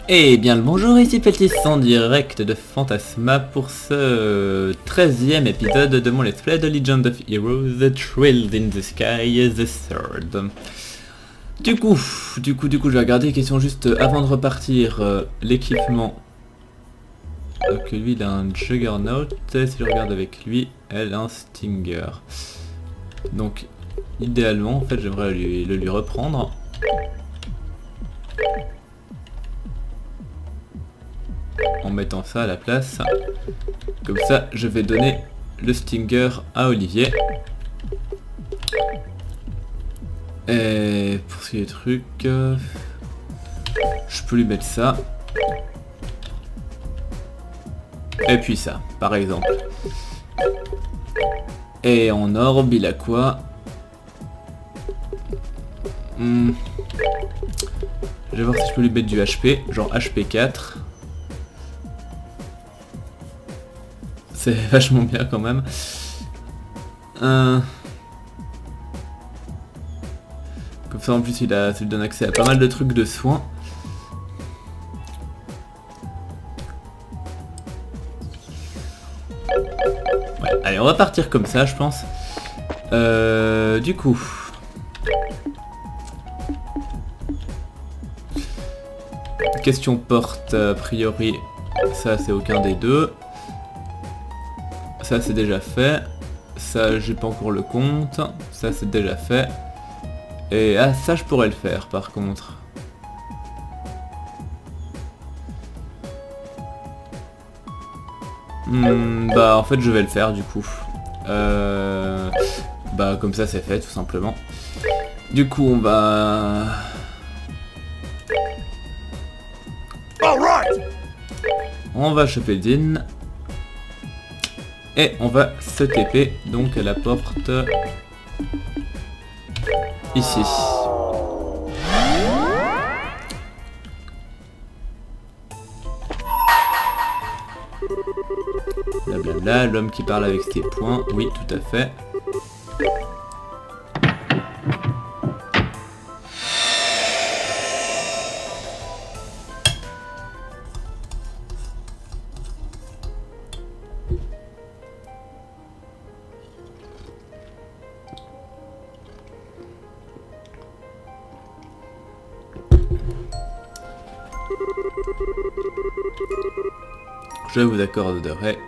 Eh bien le bonjour, ici Peltis en direct de Fantasma pour ce 13e épisode de mon let's play de Legend of Heroes, The Thrill in the Sky, The Third. Du coup, je vais regarder question juste avant de repartir l'équipement. Que lui il a un Juggernaut, si je regarde avec lui, elle a un Stinger. Donc idéalement en fait j'aimerais le lui reprendre. En mettant ça à la place. Comme ça, je vais donner le Stinger à Olivier. Et pour ce qui est des trucs, je peux lui mettre ça. Et puis ça, par exemple. Et en orbe, il a quoi? Je vais voir si je peux lui mettre du HP, genre HP 4. C'est vachement bien quand même. Comme ça en plus ça lui donne accès à pas mal de trucs de soins. Ouais, allez on va partir comme ça je pense. Du coup. Question porte a priori. Ça c'est aucun des deux. Ça c'est déjà fait, ça j'ai pas encore le compte, ça c'est déjà fait, et ah ça je pourrais le faire par contre. Bah en fait je vais le faire du coup. Bah comme ça c'est fait tout simplement. Du coup on va... On va choper Din. Et on va se TP donc à la porte ici. Blablabla, l'homme qui parle avec ses poings, oui tout à fait. Je vous accorderai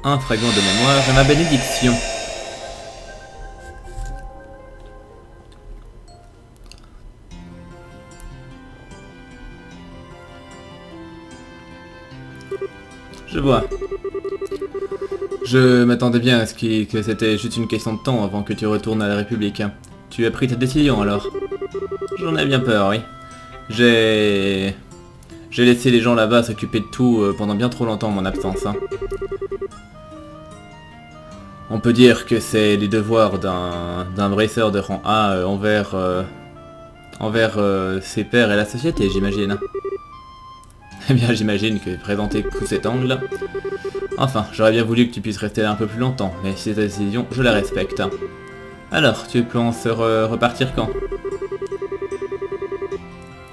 un fragment de mémoire et ma bénédiction. Je vois. Je m'attendais bien à ce que c'était juste une question de temps avant que tu retournes à la République. Tu as pris ta décision alors? J'en ai bien peur, oui. J'ai laissé les gens là-bas s'occuper de tout pendant bien trop longtemps en mon absence. On peut dire que c'est les devoirs d'un bracer de rang A envers ses pairs et la société, j'imagine. Eh bien, j'imagine que présenté sous cet angle... Enfin, j'aurais bien voulu que tu puisses rester là un peu plus longtemps, mais si c'est ta décision, je la respecte. Alors, tu penses repartir quand ?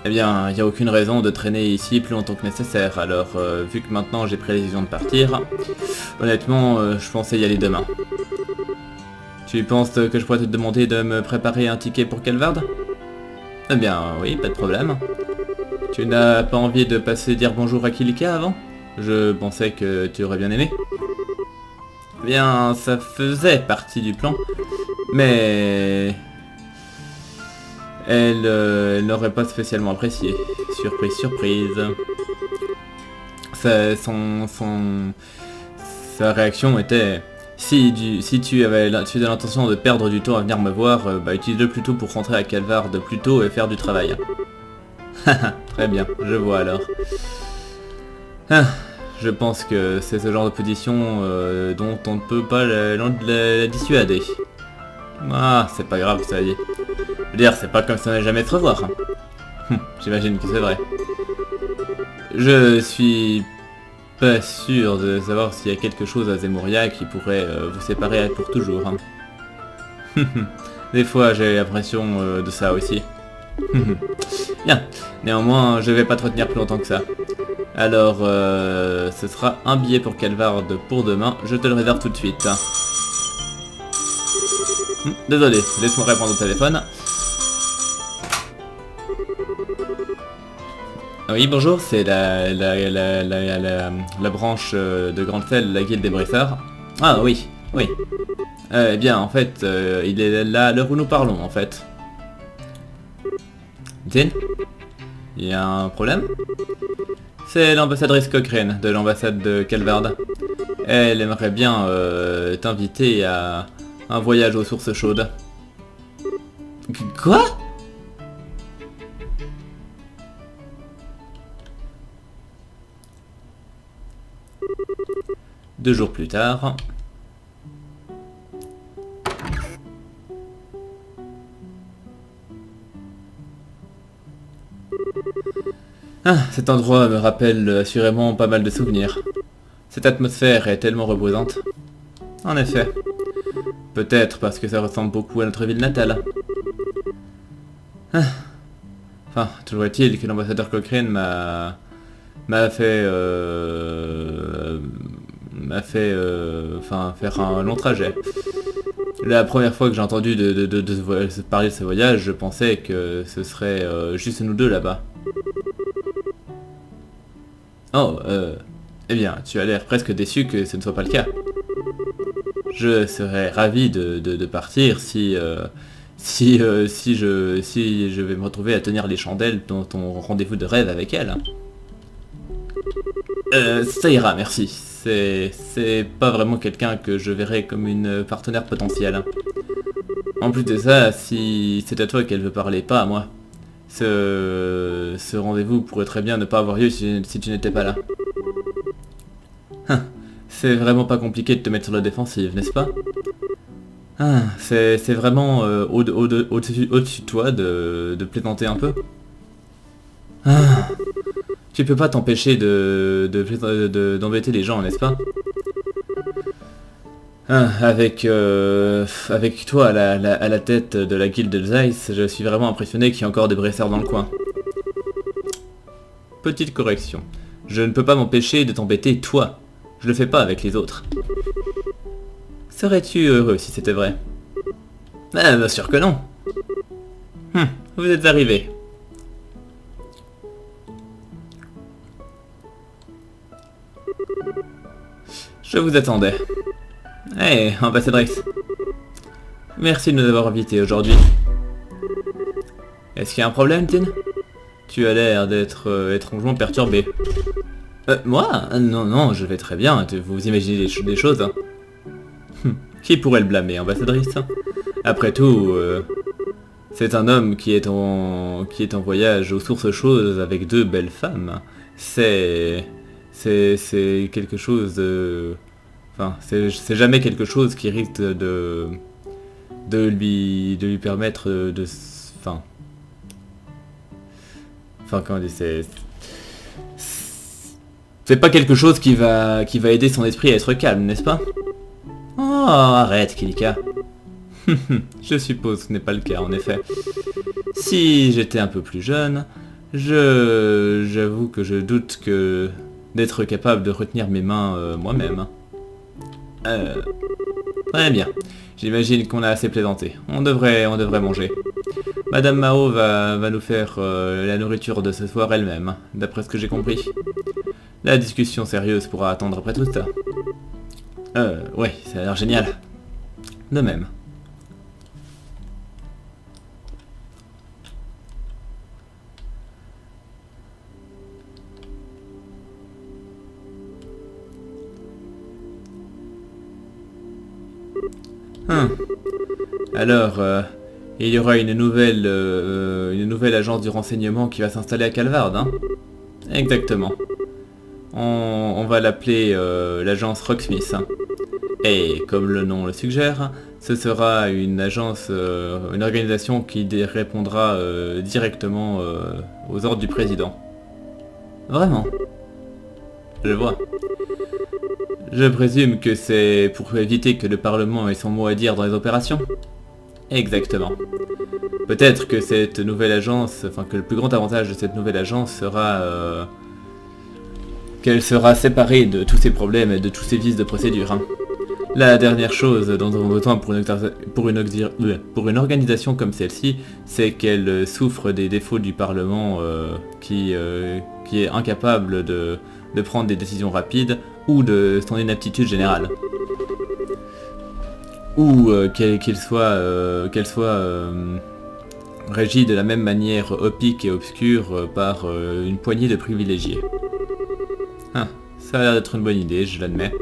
Eh bien, il n'y a aucune raison de traîner ici plus longtemps que nécessaire, alors vu que maintenant j'ai pris la décision de partir, honnêtement, je pensais y aller demain. Tu penses que je pourrais te demander de me préparer un ticket pour Calvard? Eh bien, oui, pas de problème. Tu n'as pas envie de passer dire bonjour à Kilika avant? Je pensais que tu aurais bien aimé. Eh bien, ça faisait partie du plan, mais... Elle n'aurait pas spécialement apprécié. Surprise, surprise. Sa réaction était... Si tu avais l'intention de perdre du temps à venir me voir, bah utilise-le plutôt pour rentrer à Calvard plus tôt et faire du travail. Très bien, je vois alors. Je pense que c'est ce genre de position dont on ne peut pas la dissuader. Ah, c'est pas grave, ça dit. Je veux dire, c'est pas comme ça on n'a jamais se revoir. J'imagine que c'est vrai. Je suis pas sûr de savoir s'il y a quelque chose à Zemuria qui pourrait vous séparer pour toujours. Des fois, j'ai l'impression de ça aussi. Bien. Néanmoins, je vais pas te retenir plus longtemps que ça. Alors, ce sera un billet pour Calvard pour demain. Je te le réserve tout de suite. Désolé, laisse-moi répondre au téléphone. Oui, bonjour, c'est la branche de Grandfell, la guilde des Bressards. Ah oui, oui. Eh bien, en fait, il est là à l'heure où nous parlons, en fait. Tin, il y a un problème? C'est l'ambassadrice Cochrane de l'ambassade de Calvard. Elle aimerait bien t'inviter à un voyage aux sources chaudes. Quoi? Deux jours plus tard... Ah, cet endroit me rappelle assurément pas mal de souvenirs. Cette atmosphère est tellement reposante. En effet. Peut-être parce que ça ressemble beaucoup à notre ville natale. Ah. Enfin, toujours est-il que l'ambassadeur Cochrane m'a fait faire un long trajet. La première fois que j'ai entendu parler de ce voyage, je pensais que ce serait juste nous deux là-bas. Oh, eh bien, tu as l'air presque déçu que ce ne soit pas le cas. Je serais ravi de partir si je vais me retrouver à tenir les chandelles dans ton rendez-vous de rêve avec elle. Ça ira, merci. C'est pas vraiment quelqu'un que je verrais comme une partenaire potentielle. En plus de ça, si c'est à toi qu'elle veut parler, pas à moi. Ce rendez-vous pourrait très bien ne pas avoir lieu si tu n'étais pas là. C'est vraiment pas compliqué de te mettre sur la défensive, n'est-ce pas? C'est vraiment au-dessus de toi de plaisanter un peu. Tu peux pas t'empêcher d'embêter les gens, n'est-ce pas? Avec toi à la tête de la guilde de Zeiss, je suis vraiment impressionné qu'il y ait encore des Bressards dans le coin. Petite correction. Je ne peux pas m'empêcher de t'embêter toi. Je le fais pas avec les autres. Serais-tu heureux si c'était vrai? Ah, bien sûr que non. Vous êtes arrivé. Je vous attendais. Hey, ambassadrice. Merci de nous avoir invités aujourd'hui. Est-ce qu'il y a un problème, Tin? Tu as l'air d'être étrangement perturbé. Moi? Non, non, je vais très bien. Vous imaginez des choses, hein. Qui pourrait le blâmer, ambassadrice? Après tout, c'est un homme qui est en voyage aux sources chaudes avec deux belles femmes. C'est quelque chose de... Enfin, c'est jamais quelque chose qui risque de lui permettre de... Enfin, comment dire, c'est pas quelque chose qui va aider son esprit à être calme, n'est-ce pas? Oh, arrête, Kilika. Je suppose que ce n'est pas le cas, en effet. Si j'étais un peu plus jeune, j'avoue que je doute d'être capable de retenir mes mains moi-même. Très bien. J'imagine qu'on a assez plaisanté. On devrait manger. Madame Mao va nous faire la nourriture de ce soir elle-même, d'après ce que j'ai compris. La discussion sérieuse pourra attendre après tout ça. Ouais, ça a l'air génial. De même. Alors, il y aura une nouvelle agence du renseignement qui va s'installer à Calvard, hein? Exactement. On va l'appeler l'agence Rocksmith. Et comme le nom le suggère, ce sera une agence, une organisation qui répondra directement aux ordres du président. Vraiment? Je vois. Je présume que c'est pour éviter que le Parlement ait son mot à dire dans les opérations? Exactement. Peut-être que cette nouvelle agence, enfin que le plus grand avantage de cette nouvelle agence sera qu'elle sera séparée de tous ces problèmes et de tous ces vices de procédure. Hein. La dernière chose dont nous avons besoin pour une organisation comme celle-ci, c'est qu'elle souffre des défauts du Parlement qui est incapable de prendre des décisions rapides ou de son inaptitude générale. Ou qu'elle soit régie de la même manière opique et obscure par une poignée de privilégiés. Ah, ça a l'air d'être une bonne idée, je l'admets.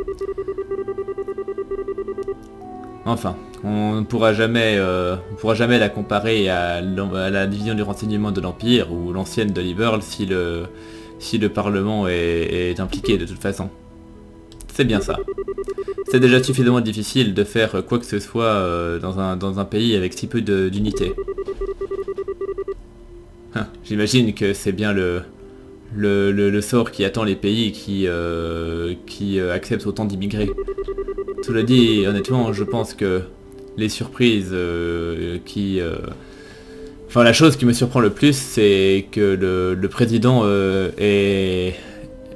Enfin, on ne pourra jamais la comparer à la division du renseignement de l'Empire ou l'ancienne de Liberl si le Parlement est impliqué de toute façon. C'est bien ça. C'est déjà suffisamment difficile de faire quoi que ce soit dans un pays avec si peu d'unité. J'imagine que c'est bien le sort qui attend les pays qui acceptent autant d'immigrés. Cela dit, honnêtement, je pense que les surprises Enfin, la chose qui me surprend le plus, c'est que le président est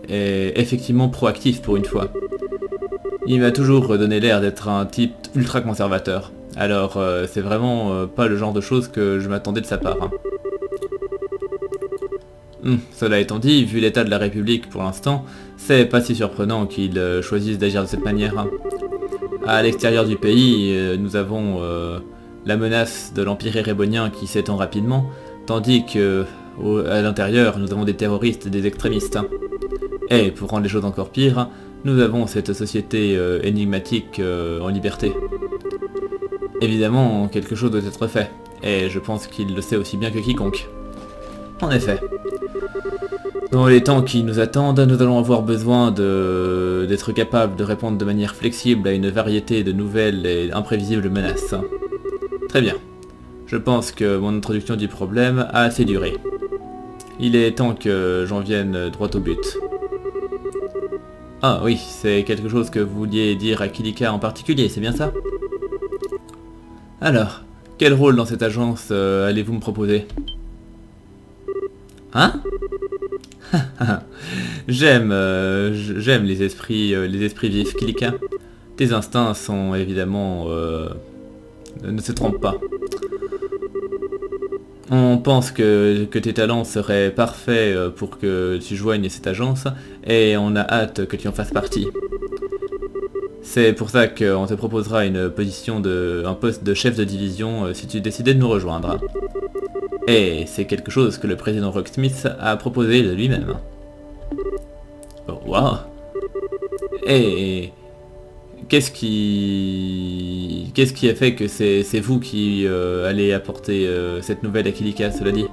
effectivement proactif pour une fois. Il m'a toujours donné l'air d'être un type ultra conservateur. Alors, c'est vraiment pas le genre de choses que je m'attendais de sa part. Hein. Cela étant dit, vu l'état de la République pour l'instant, c'est pas si surprenant qu'il choisisse d'agir de cette manière. Hein. À l'extérieur du pays, nous avons la menace de l'Empire érébonien qui s'étend rapidement, tandis que à l'intérieur, nous avons des terroristes et des extrémistes. Hein. Et pour rendre les choses encore pires, nous avons cette société énigmatique en liberté. Évidemment, quelque chose doit être fait, et je pense qu'il le sait aussi bien que quiconque. En effet. Dans les temps qui nous attendent, nous allons avoir besoin d'être capables de répondre de manière flexible à une variété de nouvelles et imprévisibles menaces. Très bien. Je pense que mon introduction du problème a assez duré. Il est temps que j'en vienne droit au but. Ah oui, c'est quelque chose que vous vouliez dire à Kilika en particulier, c'est bien ça? Alors, quel rôle dans cette agence allez-vous me proposer? Hein? J'aime les esprits vifs, Kilika. Tes instincts sont évidemment ne se trompent pas. On pense que tes talents seraient parfaits pour que tu joignes cette agence, et on a hâte que tu en fasses partie. C'est pour ça qu'on te proposera un poste de chef de division si tu décidais de nous rejoindre. Et c'est quelque chose que le président Rocksmith a proposé de lui-même. Oh, waouh! Et qu'est-ce qui a fait que c'est vous qui allez apporter cette nouvelle à Kilika, cela dit?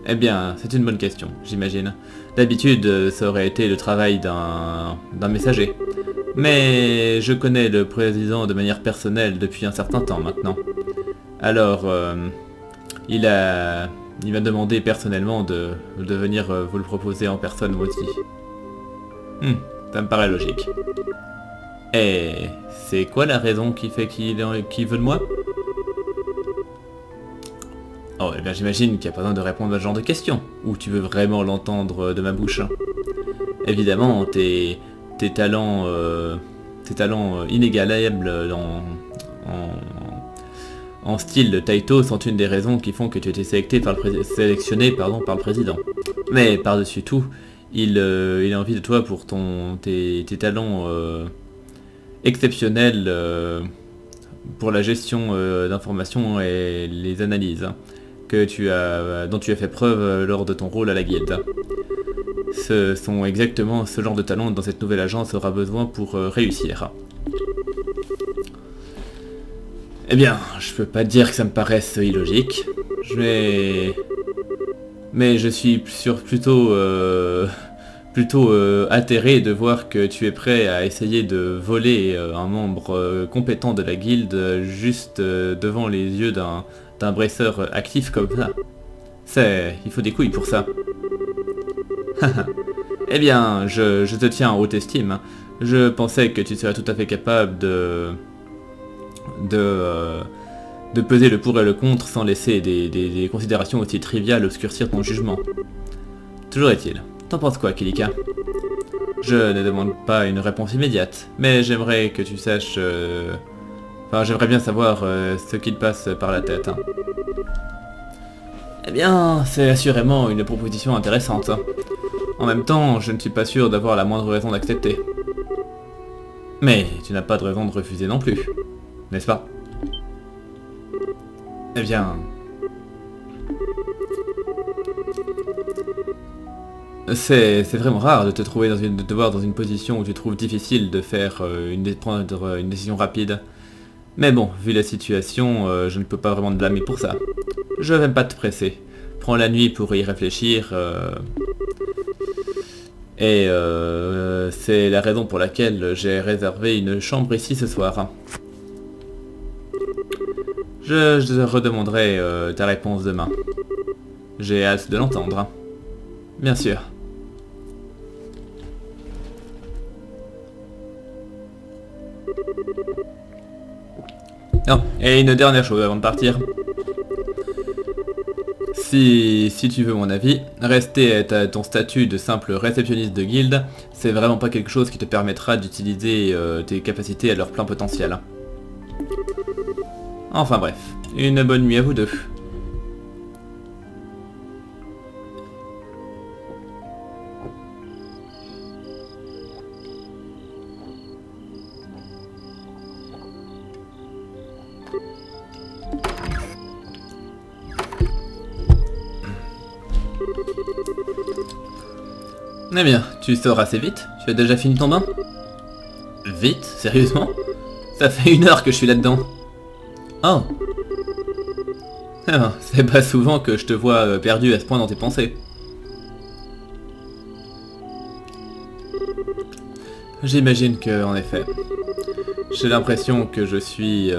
Eh bien, c'est une bonne question, j'imagine. D'habitude, ça aurait été le travail d'un messager. Mais je connais le président de manière personnelle depuis un certain temps maintenant. Alors, il m'a demandé personnellement de venir vous le proposer en personne moi aussi. Ça me paraît logique. Et c'est quoi la raison qui fait qu'il veut de moi? Oh, eh bien j'imagine qu'il n'y a pas besoin de répondre à ce genre de questions, ou tu veux vraiment l'entendre de ma bouche. Évidemment, tes talents inégalables en style de Taito sont une des raisons qui font que tu as été sélectionné par le président. Mais par-dessus tout, il a envie de toi pour tes talents exceptionnels pour la gestion d'informations et les analyses dont tu as fait preuve lors de ton rôle à la guilde. Ce sont exactement ce genre de talents dont cette nouvelle agence aura besoin pour réussir. Eh bien, je peux pas dire que ça me paraisse illogique, mais je suis plutôt atterré de voir que tu es prêt à essayer de voler un membre compétent de la guilde juste devant les yeux d'un brasseur actif comme ça. Il faut des couilles pour ça. Eh bien, je te tiens en haute estime. Je pensais que tu serais tout à fait capable de peser le pour et le contre sans laisser des considérations aussi triviales obscurcir ton jugement. Toujours est-il. T'en penses quoi, Kilika? Je ne demande pas une réponse immédiate, mais j'aimerais que tu saches... Enfin, j'aimerais bien savoir ce qui te passe par la tête. Hein. Eh bien, c'est assurément une proposition intéressante. En même temps, je ne suis pas sûr d'avoir la moindre raison d'accepter. Mais tu n'as pas de raison de refuser non plus, n'est-ce pas? Eh bien... C'est vraiment rare de te voir dans une position où tu trouves difficile de prendre une décision rapide. Mais bon, vu la situation, je ne peux pas vraiment te blâmer pour ça. Je vais pas te presser. Prends la nuit pour y réfléchir. C'est la raison pour laquelle j'ai réservé une chambre ici ce soir. Je te redemanderai ta réponse demain. J'ai hâte de l'entendre. Bien sûr. Non, et une dernière chose avant de partir. Si tu veux mon avis, rester à ton statut de simple réceptionniste de guilde, c'est vraiment pas quelque chose qui te permettra d'utiliser tes capacités à leur plein potentiel. Enfin bref, une bonne nuit à vous deux. Eh bien, tu sors assez vite. Tu as déjà fini ton bain? Vite? Sérieusement? Ça fait 1 heure que je suis là-dedans. Oh. Ah, c'est pas souvent que je te vois perdu à ce point dans tes pensées. J'imagine que, en effet, j'ai l'impression que je suis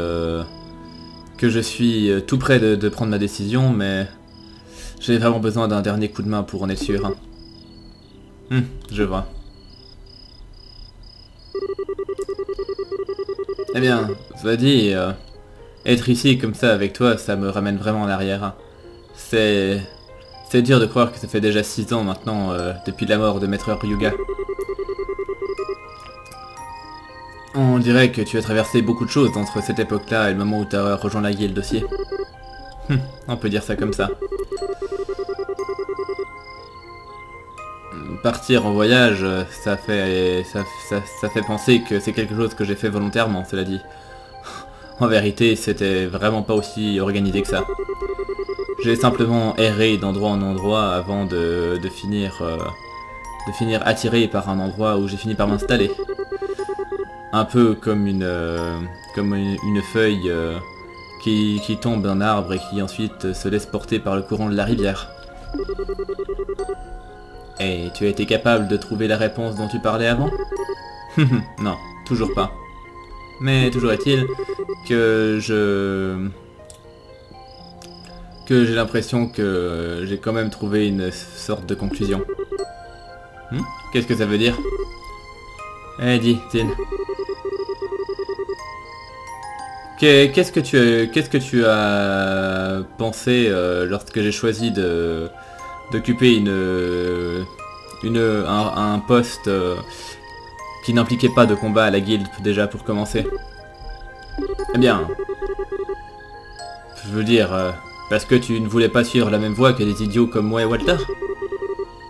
tout près de prendre ma décision, mais j'ai vraiment besoin d'un dernier coup de main pour en être sûr. Je vois. Eh bien, vas-y, être ici comme ça avec toi, ça me ramène vraiment en arrière. C'est dur de croire que ça fait déjà 6 ans maintenant, depuis la mort de Maître Ryuga. On dirait que tu as traversé beaucoup de choses entre cette époque-là et le moment où tu as rejoint la guilde aussi. On peut dire ça comme ça. Partir en voyage, ça fait penser que c'est quelque chose que j'ai fait volontairement, cela dit. En vérité, c'était vraiment pas aussi organisé que ça. J'ai simplement erré d'endroit en endroit avant de finir attiré par un endroit où j'ai fini par m'installer. Un peu comme une feuille qui tombe d'un arbre et qui ensuite se laisse porter par le courant de la rivière. Et tu as été capable de trouver la réponse dont tu parlais avant? Non, toujours pas. Mais toujours est-il que j'ai l'impression que j'ai quand même trouvé une sorte de conclusion. Qu'est-ce que ça veut dire? Eh, dis, Tin. Qu'est-ce que tu as pensé lorsque j'ai choisi d'occuper un poste qui n'impliquait pas de combat à la guilde déjà pour commencer? Eh bien, je veux dire, parce que tu ne voulais pas suivre la même voie que des idiots comme moi et Walter?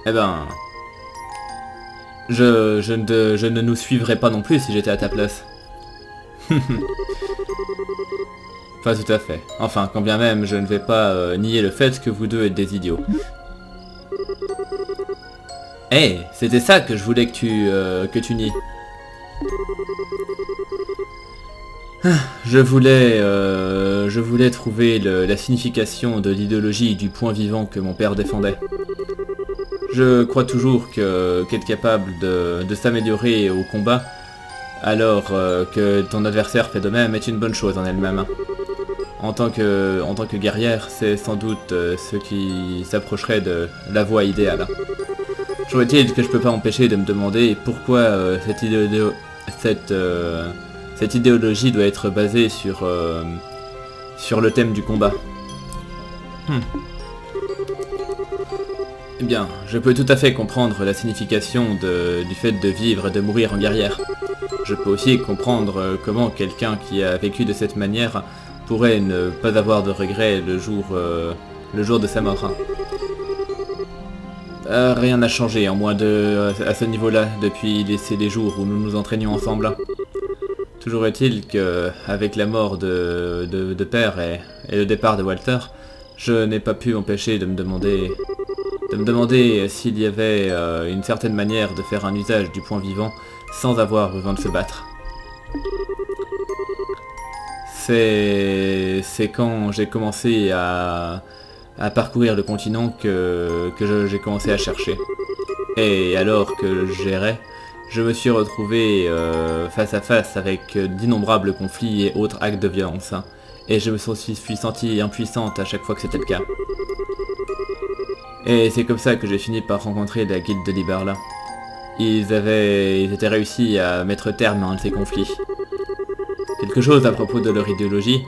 Eh ben, je ne nous suivrais pas non plus si j'étais à ta place. Pas tout à fait. Enfin, quand bien même, je ne vais pas nier le fait que vous deux êtes des idiots. Eh, c'était ça que je voulais que tu nies. Je voulais trouver la signification de l'idéologie du point vivant que mon père défendait. Je crois toujours qu'être capable de s'améliorer au combat, alors que ton adversaire fait de même, est une bonne chose en elle-même. En tant que guerrière, c'est sans doute ce qui s'approcherait de la voie idéale. Toujours est-il que je peux pas m'empêcher de me demander pourquoi cette idéologie doit être basée sur sur le thème du combat. Eh bien, je peux tout à fait comprendre la signification du fait de vivre et de mourir en guerrière. Je peux aussi comprendre comment quelqu'un qui a vécu de cette manière pourrait ne pas avoir de regrets le jour de sa mort. Rien n'a changé, en moins à ce niveau-là, depuis les jours où nous nous entraînions ensemble. Toujours est-il que, avec la mort de Père et le départ de Walter, je n'ai pas pu m'empêcher de me demander s'il y avait une certaine manière de faire un usage du point vivant sans avoir besoin de se battre. C'est quand j'ai commencé à parcourir le continent que j'ai commencé à chercher. Et alors que j'errais, je me suis retrouvé face à face avec d'innombrables conflits et autres actes de violence. Et je me suis senti impuissante à chaque fois que c'était le cas. Et c'est comme ça que j'ai fini par rencontrer la guilde de Liberla. Ils étaient réussi à mettre terme à un de ces conflits. Quelque chose à propos de leur idéologie,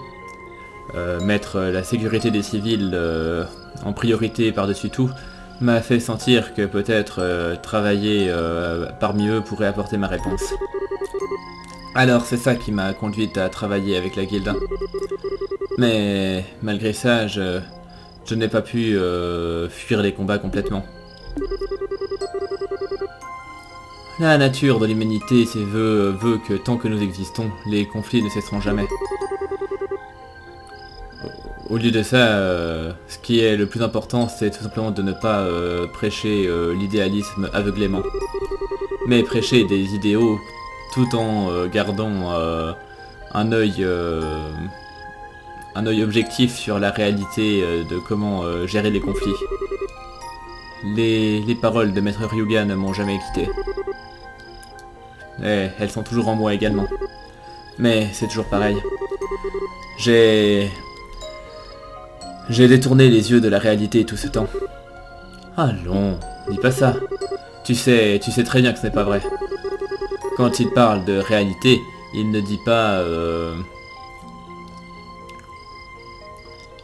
mettre la sécurité des civils en priorité par-dessus tout, m'a fait sentir que peut-être travailler parmi eux pourrait apporter ma réponse. Alors c'est ça qui m'a conduite à travailler avec la guilde. Mais malgré ça, je n'ai pas pu fuir les combats complètement. La nature de l'humanité veut que tant que nous existons, les conflits ne cesseront jamais. Au lieu de ça, ce qui est le plus important, c'est tout simplement de ne pas prêcher l'idéalisme aveuglément, mais prêcher des idéaux tout en gardant un œil objectif sur la réalité de comment gérer les conflits. Les paroles de Maître Ryuga ne m'ont jamais quitté. Et elles sont toujours en moi également. Mais c'est toujours pareil. J'ai détourné les yeux de la réalité tout ce temps. Allons, dis pas ça. Tu sais très bien que ce n'est pas vrai. Quand il parle de réalité, il ne dit pas...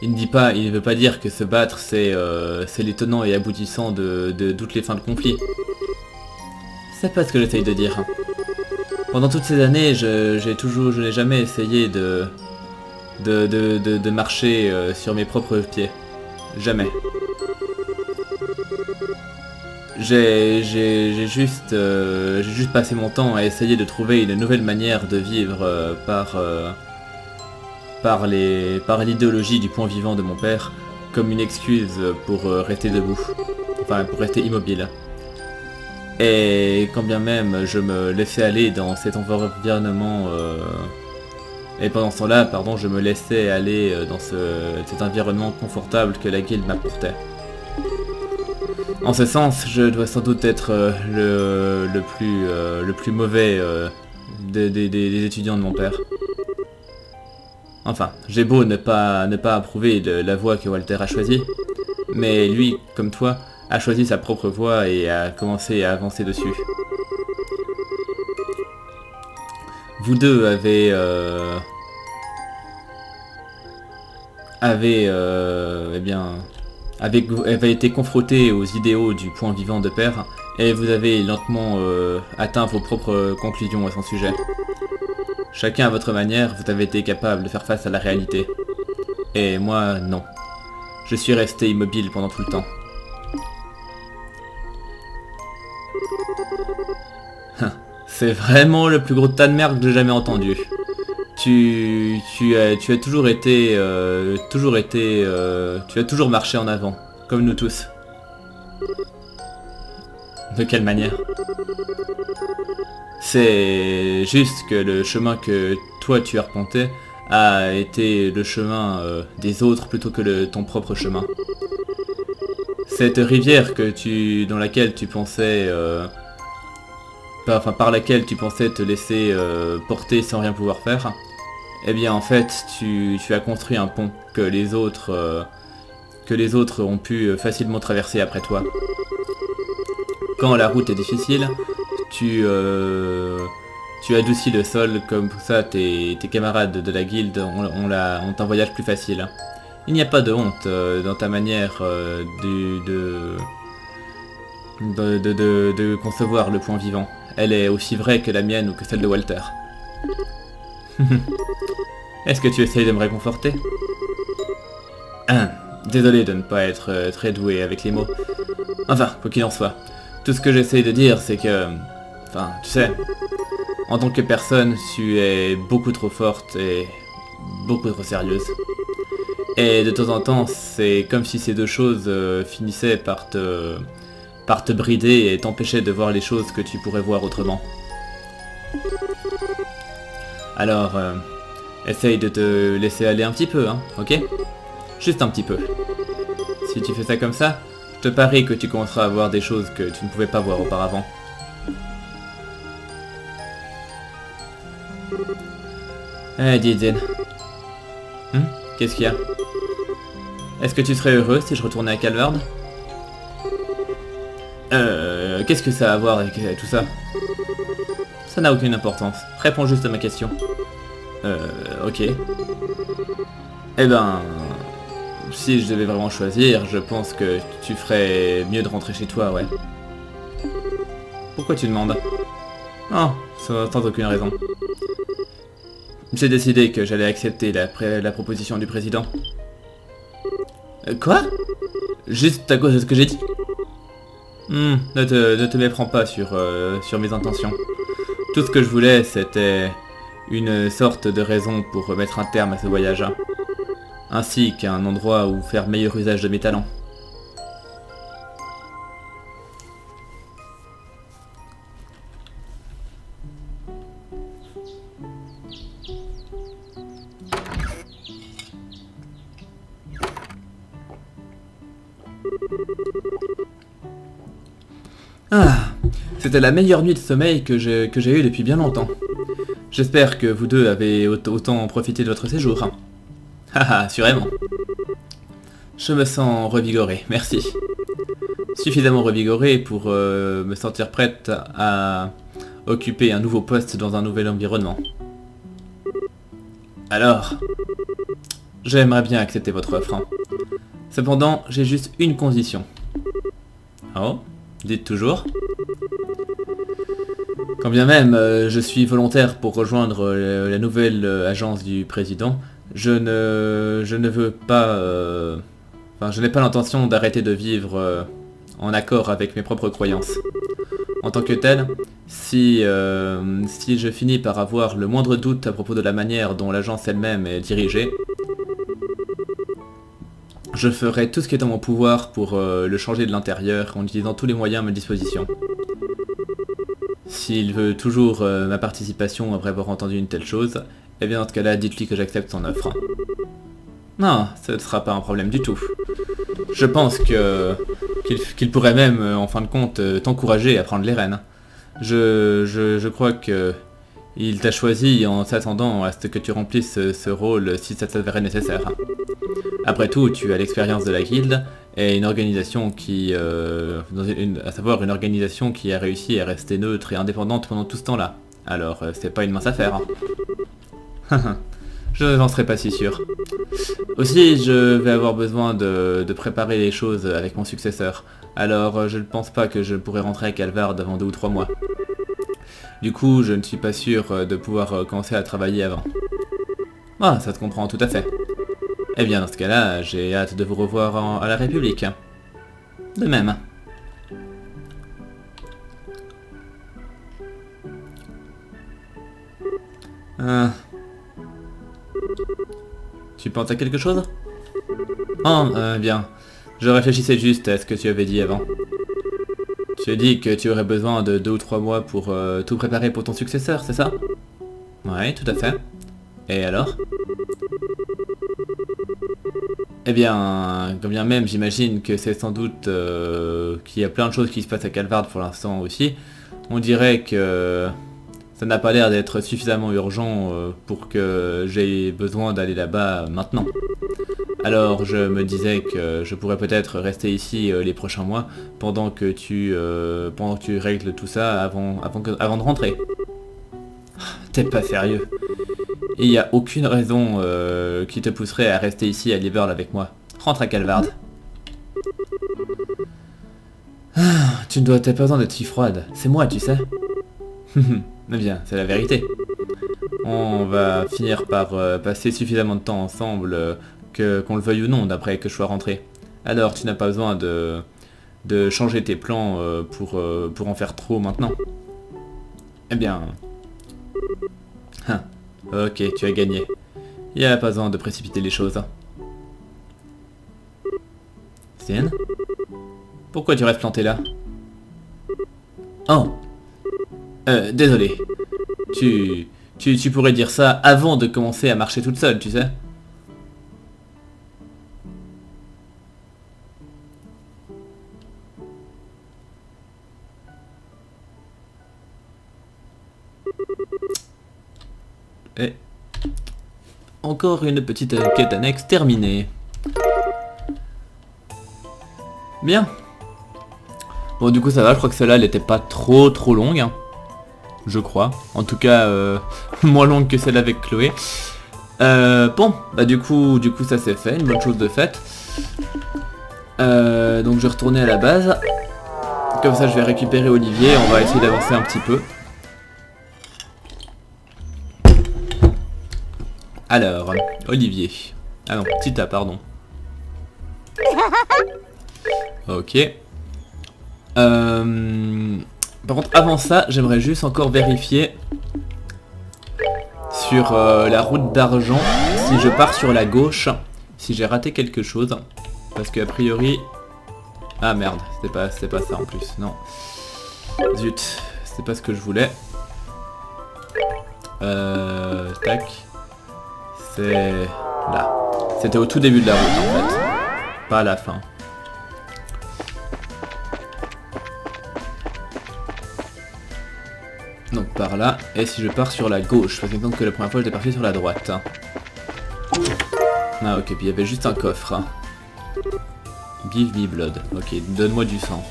il ne veut pas dire que se battre c'est les tenants et aboutissants de toutes les fins de conflit. C'est pas ce que j'essaye de dire. Pendant toutes ces années, je n'ai jamais essayé de marcher sur mes propres pieds. Jamais. J'ai juste passé mon temps à essayer de trouver une nouvelle manière de vivre par l'idéologie du point vivant de mon père, comme une excuse pour rester debout. Enfin, pour rester immobile. Et quand bien même je me laissais aller dans cet environnement... Et pendant ce temps-là, je me laissais aller dans cet environnement confortable que la guilde m'apportait. En ce sens, je dois sans doute être le plus mauvais des étudiants de mon père. Enfin, j'ai beau ne pas approuver la voie que Walter a choisie, mais lui, comme toi, a choisi sa propre voie et a commencé à avancer dessus. Vous deux avez été confrontés aux idéaux du point vivant de père, et vous avez lentement atteint vos propres conclusions à son sujet. Chacun à votre manière, vous avez été capable de faire face à la réalité. Et moi, non. Je suis resté immobile pendant tout le temps. C'est vraiment le plus gros tas de merde que j'ai jamais entendu. Tu as toujours été... tu as toujours marché en avant, comme nous tous. De quelle manière? C'est juste que le chemin que toi tu as arpenté a été le chemin des autres plutôt que ton propre chemin. Cette rivière dans laquelle tu pensais... par laquelle tu pensais te laisser porter sans rien pouvoir faire, eh bien en fait tu as construit un pont que les autres ont pu facilement traverser après toi. Quand la route est difficile, tu Tu adoucis le sol, comme ça tes camarades de la guilde ont un voyage plus facile. Il n'y a pas de honte dans ta manière de concevoir le point vivant. Elle est aussi vraie que la mienne ou que celle de Walter. Est-ce que tu essayes de me réconforter? Désolé de ne pas être très doué avec les mots. Enfin, quoi qu'il en soit, tout ce que j'essaye de dire, c'est que... Enfin, tu sais, en tant que personne, tu es beaucoup trop forte et beaucoup trop sérieuse. Et de temps en temps, c'est comme si ces deux choses finissaient par te brider et t'empêcher de voir les choses que tu pourrais voir autrement. Alors, essaye de te laisser aller un petit peu, hein, ok? Juste un petit peu. Si tu fais ça comme ça, je te parie que tu commenceras à voir des choses que tu ne pouvais pas voir auparavant. Dis Zen. Qu'est-ce qu'il y a? Est-ce que tu serais heureux si je retournais à Calvard? Qu'est-ce que ça a à voir avec tout ça? Ça n'a aucune importance. Réponds juste à ma question. Ok. Eh ben... Si je devais vraiment choisir, je pense que tu ferais mieux de rentrer chez toi, ouais. Pourquoi tu demandes? Non, sans aucune raison. J'ai décidé que j'allais accepter la proposition du président. Quoi? Juste à cause de ce que j'ai dit? Ne te méprends pas sur mes intentions. Tout ce que je voulais, c'était une sorte de raison pour mettre un terme à ce voyage, ainsi qu'un endroit où faire meilleur usage de mes talents. C'était la meilleure nuit de sommeil que j'ai eue depuis bien longtemps. J'espère que vous deux avez autant profité de votre séjour. Haha, assurément. Je me sens revigoré, merci. Suffisamment revigoré pour me sentir prête à occuper un nouveau poste dans un nouvel environnement. Alors, j'aimerais bien accepter votre offre. Cependant, j'ai juste une condition. Oh, dites toujours. Quand bien même je suis volontaire pour rejoindre la nouvelle agence du président, je ne veux pas... Enfin, je n'ai pas l'intention d'arrêter de vivre en accord avec mes propres croyances. En tant que tel, si je finis par avoir le moindre doute à propos de la manière dont l'agence elle-même est dirigée, je ferai tout ce qui est en mon pouvoir pour le changer de l'intérieur en utilisant tous les moyens à ma disposition. S'il veut toujours ma participation après avoir entendu une telle chose, eh bien dans ce cas-là, dites-lui que j'accepte son offre. Non, ce ne sera pas un problème du tout. Je pense qu'il pourrait même, en fin de compte, t'encourager à prendre les rênes. Je crois que il t'a choisi en s'attendant à ce que tu remplisses ce rôle si ça s'avérait nécessaire. Après tout, tu as l'expérience de la guilde et une organisation qui, à savoir une organisation qui a réussi à rester neutre et indépendante pendant tout ce temps-là. Alors, c'est pas une mince affaire. Je n'en serais pas si sûr. Aussi, je vais avoir besoin de préparer les choses avec mon successeur. Alors, je ne pense pas que je pourrai rentrer à Calvard avant 2 ou 3 mois. Du coup, je ne suis pas sûr de pouvoir commencer à travailler avant. Ah, ça se comprend tout à fait. Eh bien, dans ce cas-là, j'ai hâte de vous revoir à la République. De même. Tu penses à quelque chose? Oh, bien. Je réfléchissais juste à ce que tu avais dit avant. Tu as dit que tu aurais besoin de 2 ou 3 mois pour tout préparer pour ton successeur, c'est ça? Ouais, tout à fait. Et alors? Eh bien, quand bien même, j'imagine que c'est sans doute qu'il y a plein de choses qui se passent à Calvard pour l'instant aussi. On dirait que ça n'a pas l'air d'être suffisamment urgent pour que j'aie besoin d'aller là-bas maintenant. Alors je me disais que je pourrais peut-être rester ici les prochains mois pendant que tu règles tout ça avant de rentrer. T'es pas sérieux. Et il n'y a aucune raison qui te pousserait à rester ici à Liberl avec moi. Rentre à Calvard. Tu ne dois pas besoin d'être si froide. C'est moi, tu sais. Mais bien, c'est la vérité. On va finir par passer suffisamment de temps ensemble qu'on le veuille ou non, d'après que je sois rentré. Alors, tu n'as pas besoin de changer tes plans pour en faire trop maintenant. Eh bien... Ok, tu as gagné. Il n'y a pas besoin de précipiter les choses. Sienne? Pourquoi tu restes planté là? Oh! Désolé. Tu pourrais dire ça avant de commencer à marcher toute seule, tu sais? Et... encore une petite quête annexe terminée. Bien. Bon, du coup ça va, je crois que celle-là elle était pas trop longue, hein. Je crois. En tout cas, moins longue que celle avec Chloé. Bon, bah du coup ça c'est fait, une bonne chose de faite. Donc je vais retourner à la base. Comme ça je vais récupérer Olivier, on va essayer d'avancer un petit peu. Alors, Olivier. Ah non, Tita, pardon. Ok. Par contre, avant ça, j'aimerais juste encore vérifier sur la route d'argent, si je pars sur la gauche, si j'ai raté quelque chose. Parce que a priori... Ah merde, c'était pas ça en plus, non. Zut, c'était pas ce que je voulais. Tac. C'est là. C'était au tout début de la route en fait. Pas à la fin. Donc par là, et si je pars sur la gauche, parce que la première fois j'étais parti sur la droite. Ah ok, puis il y avait juste un coffre. Give me blood. Ok, donne-moi du sang.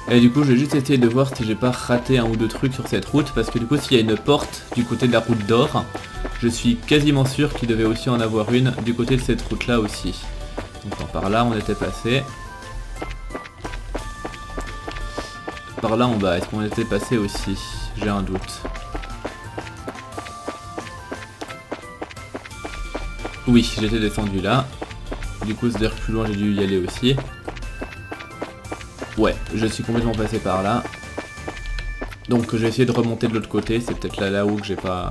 Et du coup je vais juste essayer de voir si j'ai pas raté un ou deux trucs sur cette route, parce que du coup s'il y a une porte du côté de la route d'or, je suis quasiment sûr qu'il devait aussi en avoir une du côté de cette route là aussi. Donc par là on était passé. Par là en bas, est-ce qu'on était passé aussi? J'ai un doute. Oui, j'étais descendu là. Du coup c'est-à-dire que plus loin j'ai dû y aller aussi. Ouais, je suis complètement passé par là. Donc je vais essayer de remonter de l'autre côté, c'est peut-être là-haut que j'ai pas...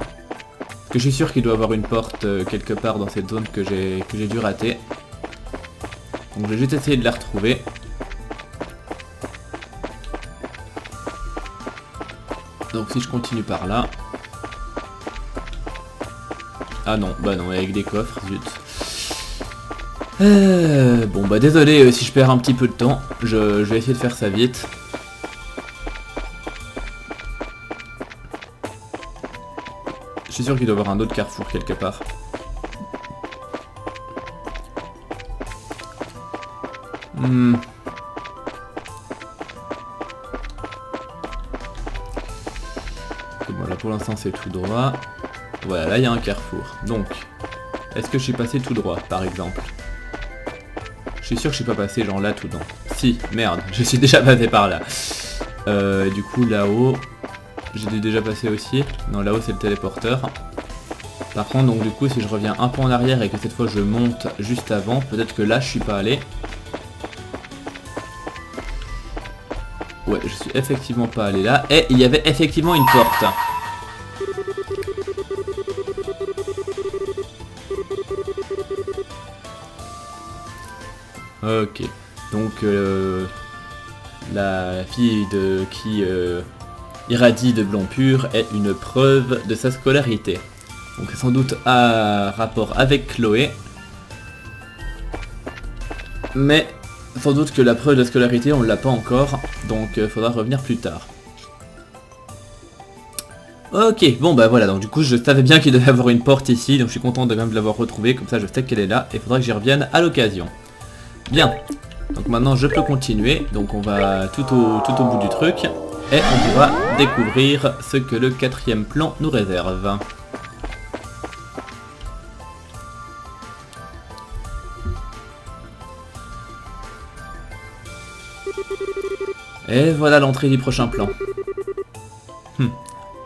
que je suis sûr qu'il doit y avoir une porte quelque part dans cette zone que j'ai dû rater. Donc je vais juste essayer de la retrouver. Donc si je continue par là... Ah non, bah non, avec des coffres, zut. Bon bah désolé si je perds un petit peu de temps, je vais essayer de faire ça vite. Je suis sûr qu'il doit y avoir un autre carrefour quelque part. Bon là pour l'instant c'est tout droit. Voilà, là il y a un carrefour. Donc, est-ce que je suis passé tout droit par exemple? Je suis sûr que je suis pas passé genre là tout dedans. Si, merde, je suis déjà passé par là. Du coup là-haut, j'ai déjà passé aussi. Non, là-haut c'est le téléporteur. Par contre, donc du coup si je reviens un peu en arrière et que cette fois je monte juste avant, peut-être que là je suis pas allé. Ouais, je suis effectivement pas allé là. Et il y avait effectivement une porte. Ok, donc la fille qui irradie de blanc pur est une preuve de sa scolarité. Donc sans doute à rapport avec Chloé. Mais sans doute que la preuve de scolarité on l'a pas encore, donc faudra revenir plus tard. Ok, bon bah voilà, donc du coup je savais bien qu'il devait y avoir une porte ici, donc je suis content de même l'avoir retrouvée, comme ça je sais qu'elle est là, et faudra que j'y revienne à l'occasion. Bien, Donc maintenant je peux continuer, donc on va tout au bout du truc, et on pourra découvrir ce que le 4e plan nous réserve. Et voilà l'entrée du prochain plan.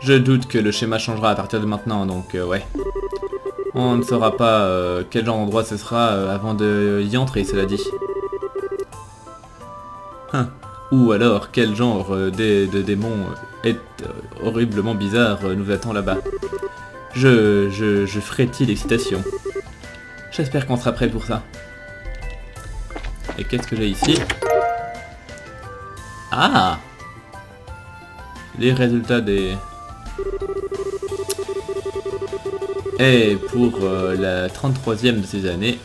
Je doute que le schéma changera à partir de maintenant, donc ouais. On ne saura pas quel genre d'endroit ce sera avant d'y entrer, cela dit. Ou alors, quel genre de démon horriblement bizarre nous attend là-bas. Je frétille l'excitation. J'espère qu'on sera prêt pour ça. Et qu'est-ce que j'ai ici? Ah! Les résultats des... Et pour la 33e de ces années,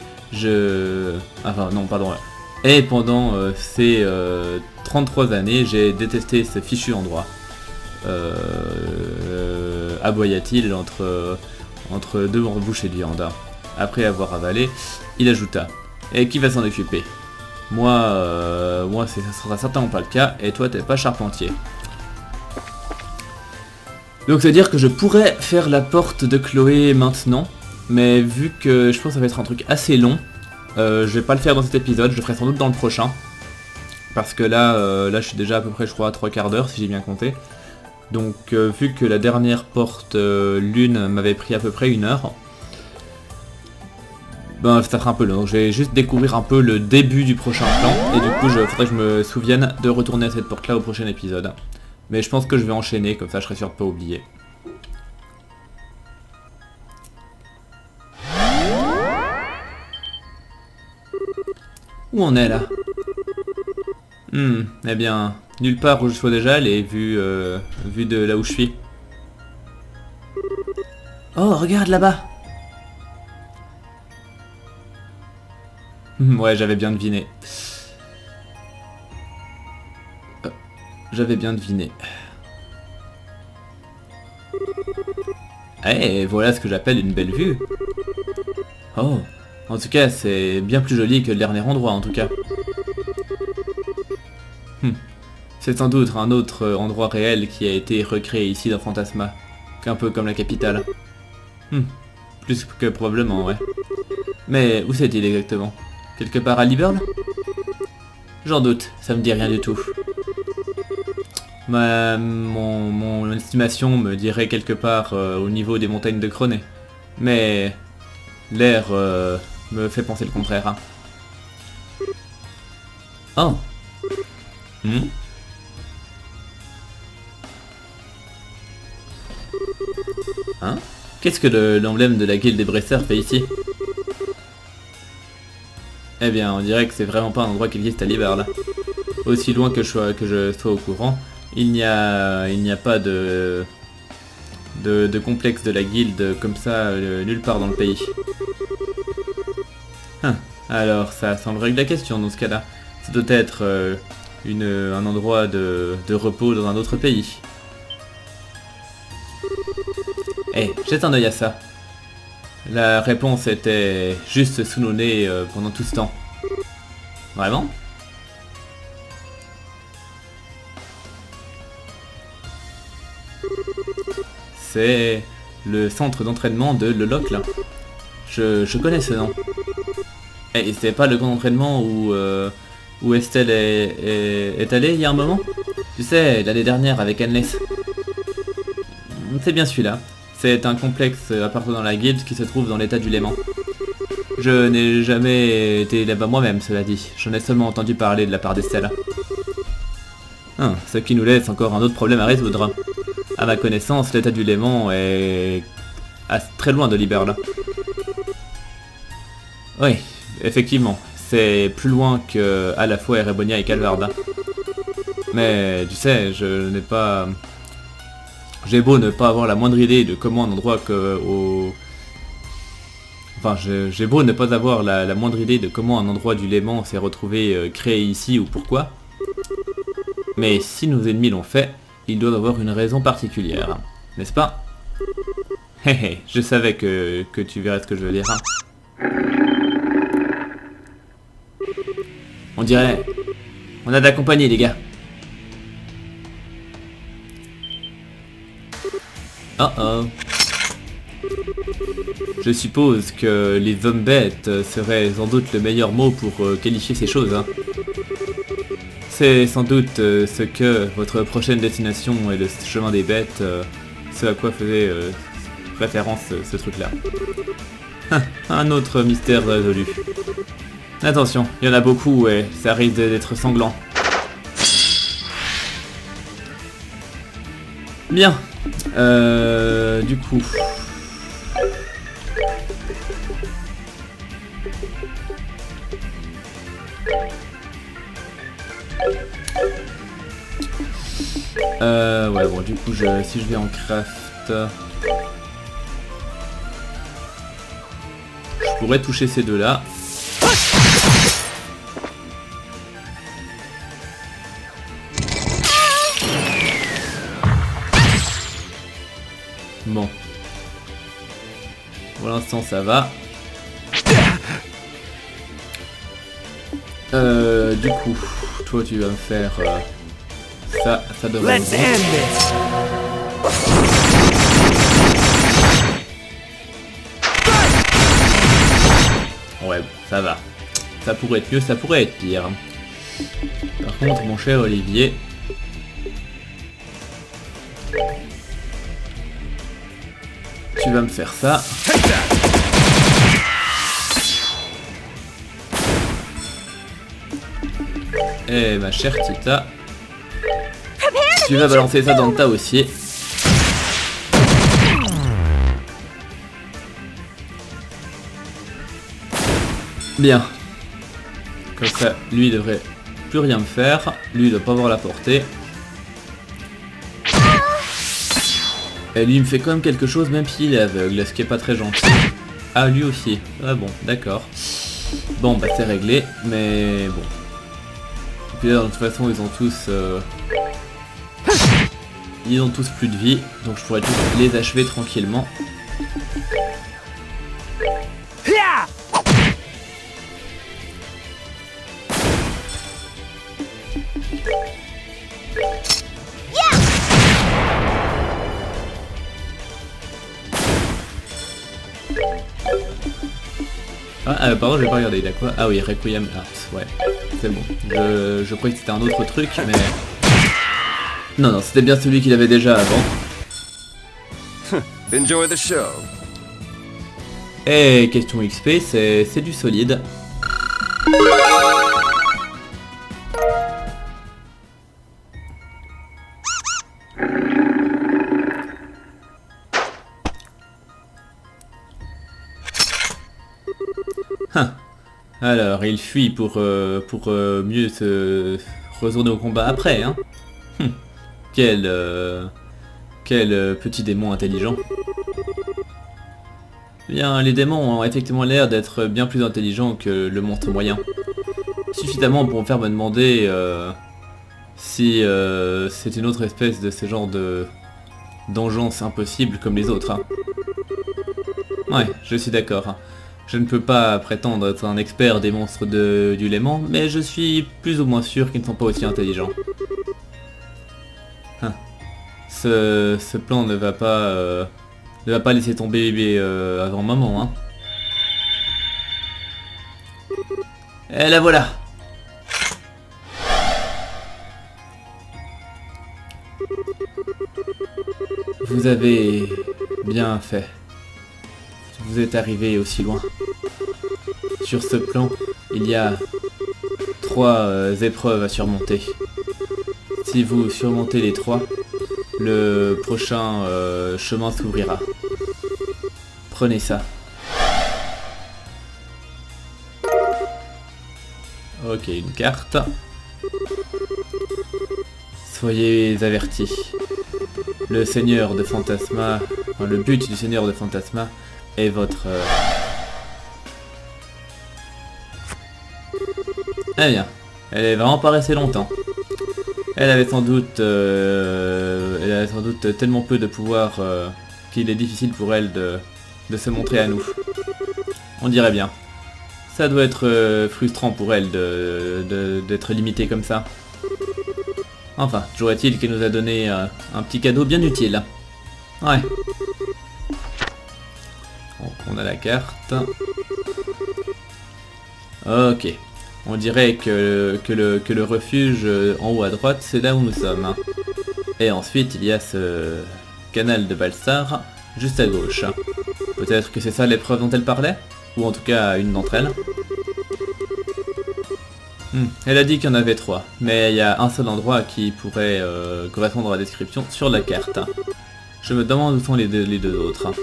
Enfin, non, pardon. Et pendant ces 33 années, j'ai détesté ce fichu endroit. Aboya-t-il entre deux bouchées de viande. Après avoir avalé, il ajouta. Et qui va s'en occuper? Moi, ça sera certainement pas le cas, et toi t'es pas charpentier. Donc c'est à dire que je pourrais faire la porte de Chloé maintenant, mais vu que je pense que ça va être un truc assez long, je vais pas le faire dans cet épisode, je le ferai sans doute dans le prochain. Parce que là je suis déjà à peu près, je crois, à 3/4 d'heure si j'ai bien compté. Donc vu que la dernière porte lune m'avait pris à peu près 1 heure, ben ça sera un peu long. Donc je vais juste découvrir un peu le début du prochain plan, et du coup il faudrait que je me souvienne de retourner à cette porte là au prochain épisode. Mais je pense que je vais enchaîner, comme ça je serai sûr de pas oublier. Où on est là? Eh bien, nulle part où je sois déjà allé, vu de là où je suis. Oh, regarde là-bas! Ouais, j'avais bien deviné. J'avais bien deviné. Eh, voilà ce que j'appelle une belle vue. Oh, en tout cas, c'est bien plus joli que le dernier endroit, en tout cas. C'est sans doute un autre endroit réel qui a été recréé ici dans Fantasma, qu'un peu comme la capitale. Plus que probablement, ouais. Mais où c'est-il exactement? Quelque part à Liberl? J'en doute, ça me dit rien du tout. Mon estimation me dirait quelque part au niveau des montagnes de Chroné. Mais l'air me fait penser le contraire. Hein. Oh. Hein? Qu'est-ce que l'emblème de la guilde des Bressers fait ici? Eh bien, on dirait que c'est vraiment pas un endroit qui existe à Liberl. Aussi loin que je sois au courant, il n'y a pas de complexe de la guilde comme ça nulle part dans le pays. Alors ça semble régler la question dans ce cas-là. Ça doit être un endroit de repos dans un autre pays. Eh, jette un œil à ça. La réponse était juste sous nos nez pendant tout ce temps. Vraiment? C'est le centre d'entraînement de Leloc là. Je connais ce nom. Et c'est pas le camp d'entraînement où Estelle est allée il y a un moment? Tu sais, l'année dernière avec Annelise. C'est bien celui-là. C'est un complexe appartenant à la guilde qui se trouve dans l'état du Léman. Je n'ai jamais été là-bas moi-même, cela dit. J'en ai seulement entendu parler de la part d'Estelle. Ce qui nous laisse encore un autre problème à résoudre. À ma connaissance, l'état du Léman est très loin de Liberl. Oui, effectivement, c'est plus loin que à la fois Erebonia et Calvarda. Mais tu sais, je n'ai pas... J'ai beau ne pas avoir la moindre idée de comment un endroit Enfin, j'ai beau ne pas avoir la moindre idée de comment un endroit du Léman s'est retrouvé créé ici ou pourquoi. Mais si nos ennemis l'ont fait, ils doivent avoir une raison particulière, n'est-ce pas? Hé je savais que tu verrais ce que je veux dire. On dirait... On a de la compagnie, les gars. Oh oh. Je suppose que les hommes bêtes seraient sans doute le meilleur mot pour qualifier ces choses, hein. C'est sans doute ce que votre prochaine destination est le chemin des bêtes, ce à quoi faisait référence ce truc-là. Un autre mystère résolu. Attention, il y en a beaucoup et ça risque d'être sanglant. Bien. Du coup... ouais bon du coup si je vais en craft... Je pourrais toucher ces deux là. Bon. Pour l'instant ça va. Du coup, toi tu vas me faire ça devrait être bon. Ouais, ça va. Ça pourrait être mieux, ça pourrait être pire. Par contre, mon cher Olivier... Tu vas me faire ça. Et ma chère Tita, tu vas balancer ça dans le tas aussi. Bien. Comme ça, lui il devrait plus rien me faire. Lui il doit pas avoir la portée. Et lui il me fait quand même quelque chose même s'il est aveugle, ce qui est pas très gentil. Ah lui aussi. Ah bon, d'accord. Bon bah c'est réglé, mais bon. Et puis là de toute façon ils ont tous... Ils ont tous plus de vie, donc je pourrais tous les achever tranquillement. Pardon, j'ai pas regardé, il a quoi? Ah oui, Requiem Arts, ouais, c'est bon. Je croyais que c'était un autre truc, mais... Non, non, c'était bien celui qu'il avait déjà avant. Enjoy the show. Et question XP, c'est du solide. Alors, il fuit pour mieux se retourner au combat après, hein. Quel petit démon intelligent. Bien, les démons ont effectivement l'air d'être bien plus intelligents que le monstre moyen. Suffisamment pour me faire me demander si c'est une autre espèce de ce genre de d'engeance impossible comme les autres, hein. Ouais, je suis d'accord, hein. Je ne peux pas prétendre être un expert des monstres du Léman, mais je suis plus ou moins sûr qu'ils ne sont pas aussi intelligents. Ce plan ne va pas laisser tomber bébé avant maman, hein. Et la voilà. Vous avez bien fait. Vous êtes arrivé aussi loin. Sur ce plan, il y a 3 épreuves à surmonter. Si vous surmontez les 3, le prochain chemin s'ouvrira. Prenez ça. Ok, une carte. Soyez avertis. Le seigneur de Fantasma, enfin, le but du seigneur de Fantasma est votre... Eh bien, elle est vraiment pas restée longtemps. Elle avait sans doute tellement peu de pouvoir qu'il est difficile pour elle de se montrer à nous. On dirait bien. Ça doit être frustrant pour elle d'être limitée comme ça. Enfin, toujours est-il qu'elle nous a donné un petit cadeau bien utile. Ouais. Donc on a la carte. Ok. On dirait que le refuge en haut à droite, c'est là où nous sommes. Et ensuite, il y a ce canal de Balstar juste à gauche. Peut-être que c'est ça l'épreuve dont elle parlait? Ou en tout cas, une d'entre elles. Elle a dit qu'il y en avait 3, mais il y a un seul endroit qui pourrait correspondre à la description sur la carte. Je me demande où sont les deux autres.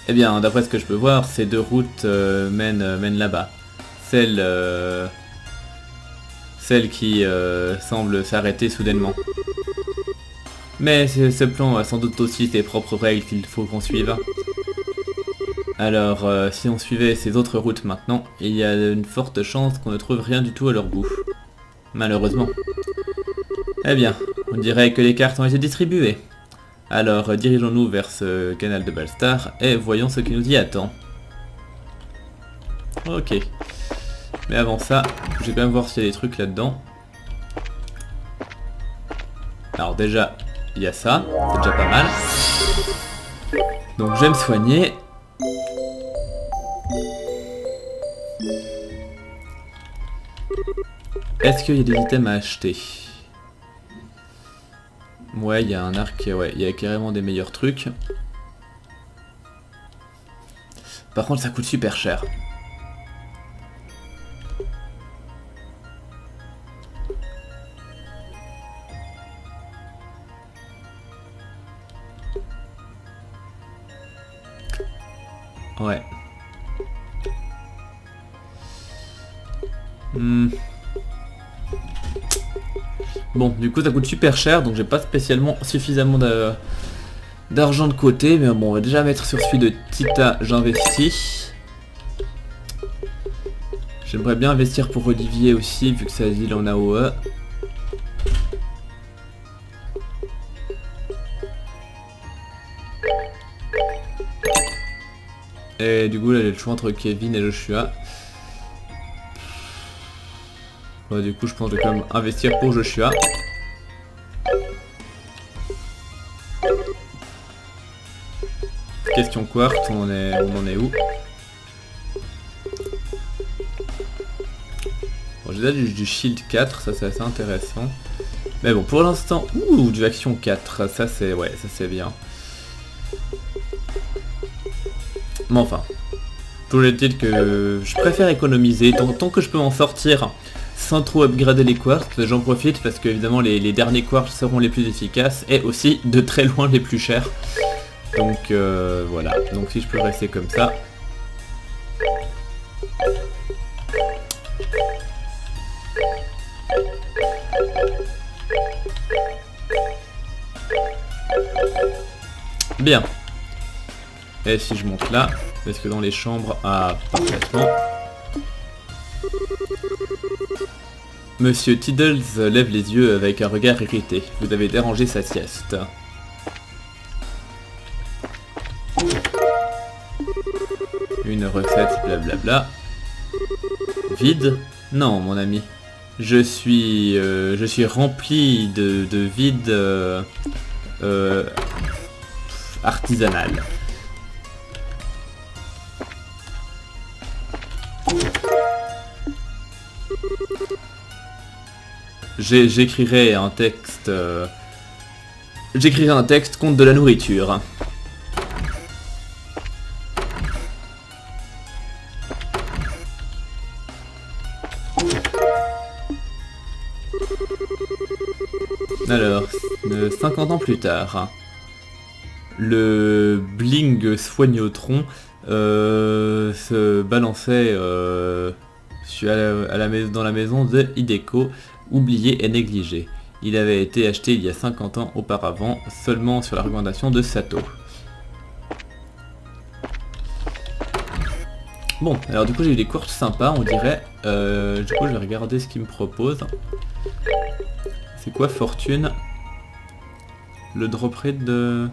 Eh bien, d'après ce que je peux voir, ces 2 routes mènent là-bas. Celle qui semble s'arrêter soudainement. Mais ce plan a sans doute aussi ses propres règles qu'il faut qu'on suive. Alors, si on suivait ces autres routes maintenant, il y a une forte chance qu'on ne trouve rien du tout à leur bout. Malheureusement. Eh bien, on dirait que les cartes ont été distribuées. Alors, dirigeons-nous vers ce canal de Balstar et voyons ce qui nous y attend. Ok. Mais avant ça, je vais bien voir s'il y a des trucs là-dedans. Alors déjà, il y a ça, c'est déjà pas mal. Donc je vais me soigner. Est-ce qu'il y a des items à acheter? Ouais, il y a un arc, ouais, il y a carrément des meilleurs trucs. Par contre, ça coûte super cher. Ouais. Bon, du coup ça coûte super cher, donc j'ai pas spécialement suffisamment d'argent de côté, mais bon, on va déjà mettre sur celui de Tita, j'investis. J'aimerais bien investir pour Olivier aussi, vu que sa ville en AOE. Et du coup là j'ai le choix entre Kevin et Joshua. Ouais, du coup je pense que je vais quand même investir pour Joshua. Question Quartz, on en est où? Bon, j'ai déjà du Shield 4, ça c'est assez intéressant. Mais bon, pour l'instant, ouh, du Action 4, ça c'est, ouais, ça c'est bien. Mais enfin, toujours est-il que je préfère économiser, tant que je peux en sortir sans trop upgrader les quartz, j'en profite parce que évidemment les derniers quartz seront les plus efficaces et aussi de très loin les plus chers. Donc voilà, donc si je peux rester comme ça. Bien. Et si je monte là, parce que dans les chambres, ah, parfaitement. Monsieur Tiddles lève les yeux avec un regard irrité. Vous avez dérangé sa sieste. Une recette, blablabla. Vide? Non, mon ami. Je suis rempli de vide artisanal. J'écrirai un texte. J'écrirai un texte contre de la nourriture. Alors, 50 ans plus tard, le bling soignotron se balançait dans la maison de Hideko, oublié et négligé. Il avait été acheté il y a 50 ans auparavant, seulement sur la recommandation de Sato. Bon, alors du coup j'ai eu des courses sympas, on dirait. Du coup je vais regarder ce qu'il me propose. C'est quoi Fortune? Le drop rate de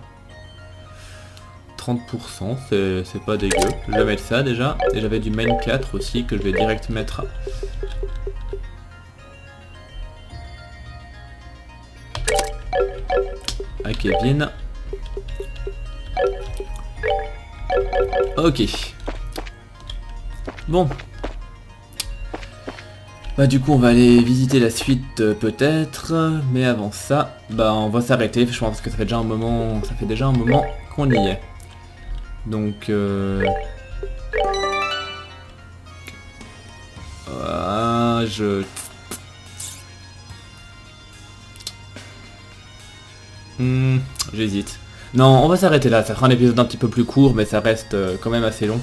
30%, c'est pas dégueu. Je vais mettre ça déjà. Et j'avais du main 4 aussi que je vais direct mettre. À Kevin. Ok. Bon. Bah du coup on va aller visiter la suite peut-être, mais avant ça, bah on va s'arrêter, je pense que ça fait déjà un moment qu'on y est. Donc j'hésite. Non, on va s'arrêter là, ça fera un épisode un petit peu plus court, mais ça reste quand même assez long.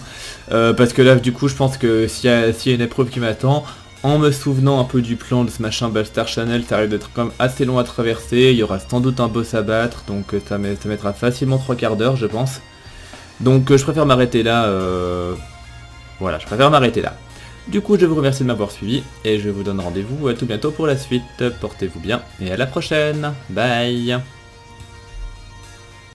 Parce que là, du coup, je pense que s'il y a une épreuve qui m'attend, en me souvenant un peu du plan de ce machin Ballstar Channel, ça risque d'être quand même assez long à traverser, il y aura sans doute un boss à battre, donc ça mettra facilement 3/4 d'heure, je pense. Donc je préfère m'arrêter là, voilà, je préfère m'arrêter là. Du coup, je vous remercie de m'avoir suivi, et je vous donne rendez-vous à tout bientôt pour la suite. Portez-vous bien, et à la prochaine. Bye.